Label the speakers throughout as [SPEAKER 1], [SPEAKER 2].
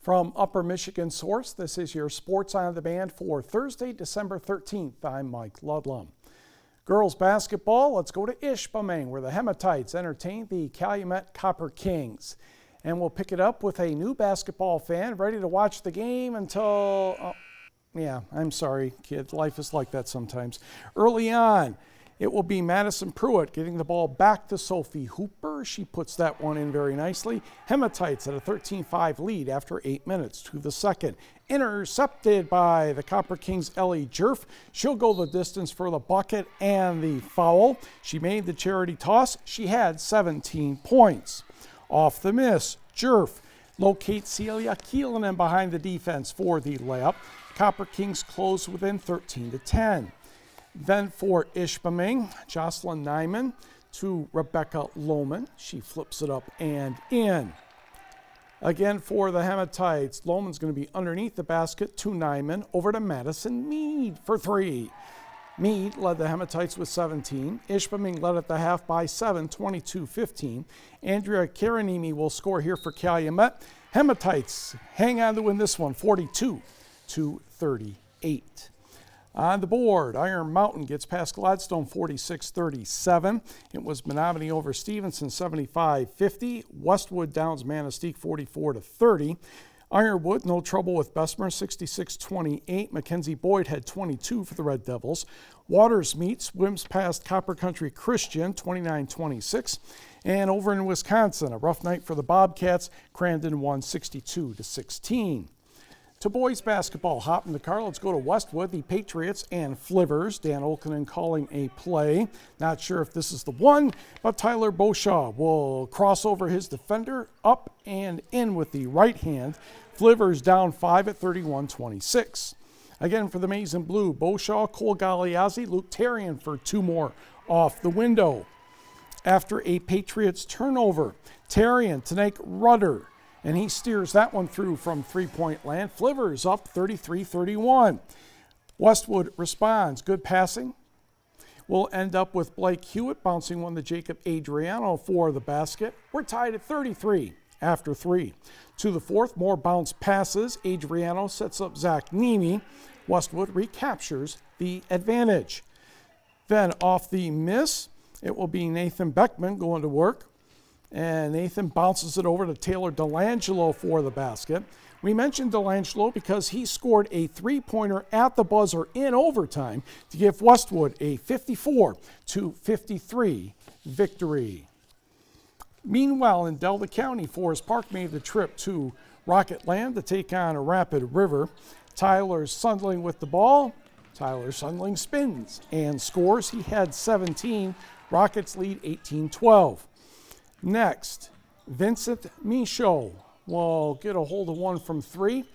[SPEAKER 1] From Upper Michigan Source, this is your Sports on Demand for Thursday, December 13th. I'm Mike Ludlum. Girls basketball, let's go to Ishpeming, where the Hematites entertain the Calumet Copper Kings. And we'll pick it up with a new basketball fan ready to watch the game until, yeah, I'm sorry, kid, life is like that sometimes. Early on, it will be Madison Pruitt getting the ball back to Sophie Hooper. She puts that one in very nicely. Hematites at a 13-5 lead after 8 minutes to the second. Intercepted by the Copper Kings' Ellie Jerf. She'll go the distance for the bucket and the foul. She made the charity toss. She had 17 points. Off the miss, Jerf locates Celia Kielanen behind the defense for the layup. Copper Kings close within 13-10. Then for Ishpeming, Jocelyn Nyman to Rebecca Lohman. She flips it up and in. Again for the Hematites, Lohman's going to be underneath the basket to Nyman, over to Madison Mead for three. Mead led the Hematites with 17. Ishpeming led at the half by 7, 22-15. Andrea Karanimi will score here for Calumet. Hematites hang on to win this one, 42-38. On the board, Iron Mountain gets past Gladstone 46-37. It was Menominee over Stevenson 75-50. Westwood downs Manistee 44-30. Ironwood, no trouble with Bessemer 66-28. Mackenzie Boyd had 22 for the Red Devils. Waters Meet swims past Copper Country Christian 29-26. And over in Wisconsin, a rough night for the Bobcats. Crandon won 62-16. To boys basketball, hop in the car. Let's go to Westwood, the Patriots and Flivers. Dan Olkinen calling a play. Not sure if this is the one, but Tyler Beauchamp will cross over his defender, up and in with the right hand. Flivers down 5 at 31-26. Again for the Maize and Blue, Beauchamp, Cole Galeazzi, Luke Tarian for two more off the window. After a Patriots turnover, Tarian to Nate Rudder, and he steers that one through from three-point land. Flivers up 33-31. Westwood responds. Good passing. We'll end up with Blake Hewitt bouncing one to Jacob Adriano for the basket. We're tied at 33 after 3. To the fourth, more bounce passes. Adriano sets up Zach Nemi. Westwood recaptures the advantage. Then off the miss, it will be Nathan Beckman going to work. And Nathan bounces it over to Taylor Delangelo for the basket. We mentioned Delangelo because he scored a three-pointer at the buzzer in overtime to give Westwood a 54-53 victory. Meanwhile, in Delta County, Forest Park made the trip to Rocket Land to take on Rapid River. Tyler Sundling with the ball. Tyler Sundling spins and scores. He had 17. Rockets lead 18-12. Next, Vincent Michaud will get a hold of one from three,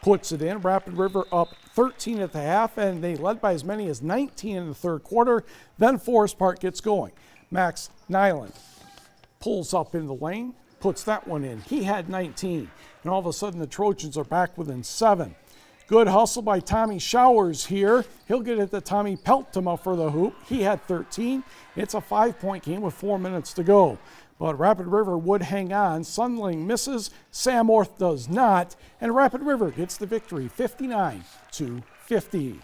[SPEAKER 1] puts it in. Rapid River up 13 at the half, and they led by as many as 19 in the third quarter. Then Forest Park gets going. Max Nyland pulls up in the lane, puts that one in. He had 19, and all of a sudden the Trojans are back within 7. Good hustle by Tommy Showers here. He'll get it to Tommy Peltema for the hoop. He had 13. It's a 5-point game with 4 minutes to go. But Rapid River would hang on. Sundling misses, Sam Orth does not, and Rapid River gets the victory, 59-50.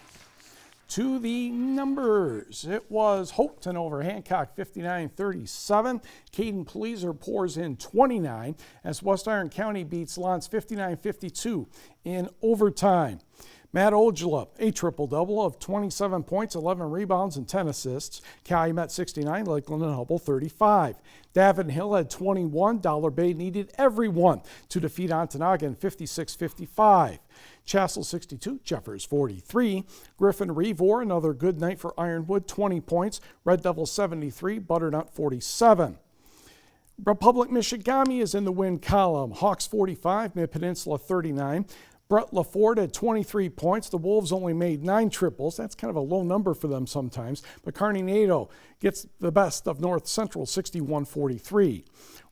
[SPEAKER 1] To the numbers, it was Houghton over Hancock, 59-37. Caden Pleaser pours in 29 as West Iron County beats Lance 59-52 in overtime. Matt Ojala, a triple-double of 27 points, 11 rebounds, and 10 assists. Calumet 69, Lakeland and Hubble 35. Davin Hill had 21. Dollar Bay needed everyone to defeat Ontonagon 56-55. Chassell 62, Jeffers 43. Griffin Revor, another good night for Ironwood, 20 points. Red Devils 73, Butternut 47. Republic Michigami is in the win column. Hawks 45, Mid-Peninsula 39. Brett LaFord had 23 points. The Wolves only made 9 triples. That's kind of a low number for them sometimes. But Kearney Nadeau gets the best of North Central, 61-43.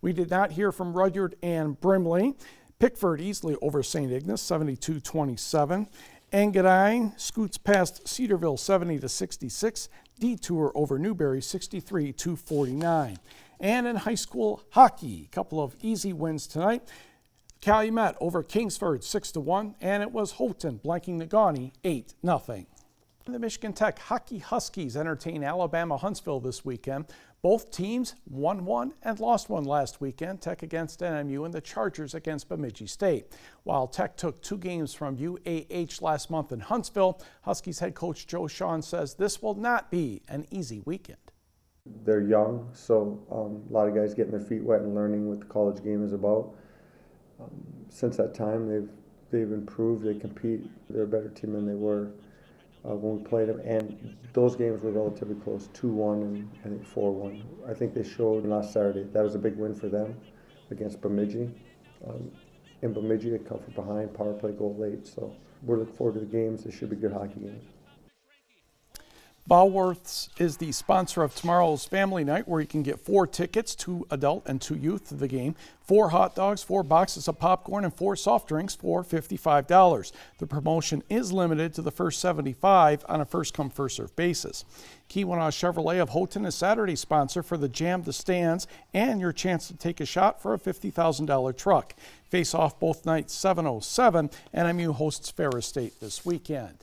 [SPEAKER 1] We did not hear from Rudyard and Brimley. Pickford easily over St. Ignace, 72-27. Engadine scoots past Cedarville, 70-66. Detour over Newberry, 63-49. And in high school hockey, a couple of easy wins tonight. Calumet over Kingsford 6-1, and it was Houghton blanking Negaunee 8-0. The Michigan Tech Hockey Huskies entertain Alabama Huntsville this weekend. Both teams won one and lost one last weekend, Tech against NMU and the Chargers against Bemidji State. While Tech took 2 games from UAH last month in Huntsville, Huskies head coach Joe Shawn says this will not be an easy weekend.
[SPEAKER 2] They're young, so a lot of guys getting their feet wet and learning what the college game is about. Since that time, they've improved. They compete. They're a better team than they were when we played them, and those games were relatively close, 2-1 and I think 4-1. I think they showed last Saturday that was a big win for them against Bemidji. In Bemidji, they come from behind, power play goal late, so we're looking forward to the games. They should be good hockey games.
[SPEAKER 1] Ballworth's is the sponsor of tomorrow's Family Night, where you can get 4 tickets, 2 adult and 2 youth to the game, 4 hot dogs, 4 boxes of popcorn, and 4 soft drinks for $55. The promotion is limited to the first 75 on a first-come, first-served basis. Keweenaw Chevrolet of Houghton is Saturday's sponsor for the Jam the Stands and your chance to take a shot for a $50,000 truck. Face off both nights 7:07. NMU hosts Ferris State this weekend.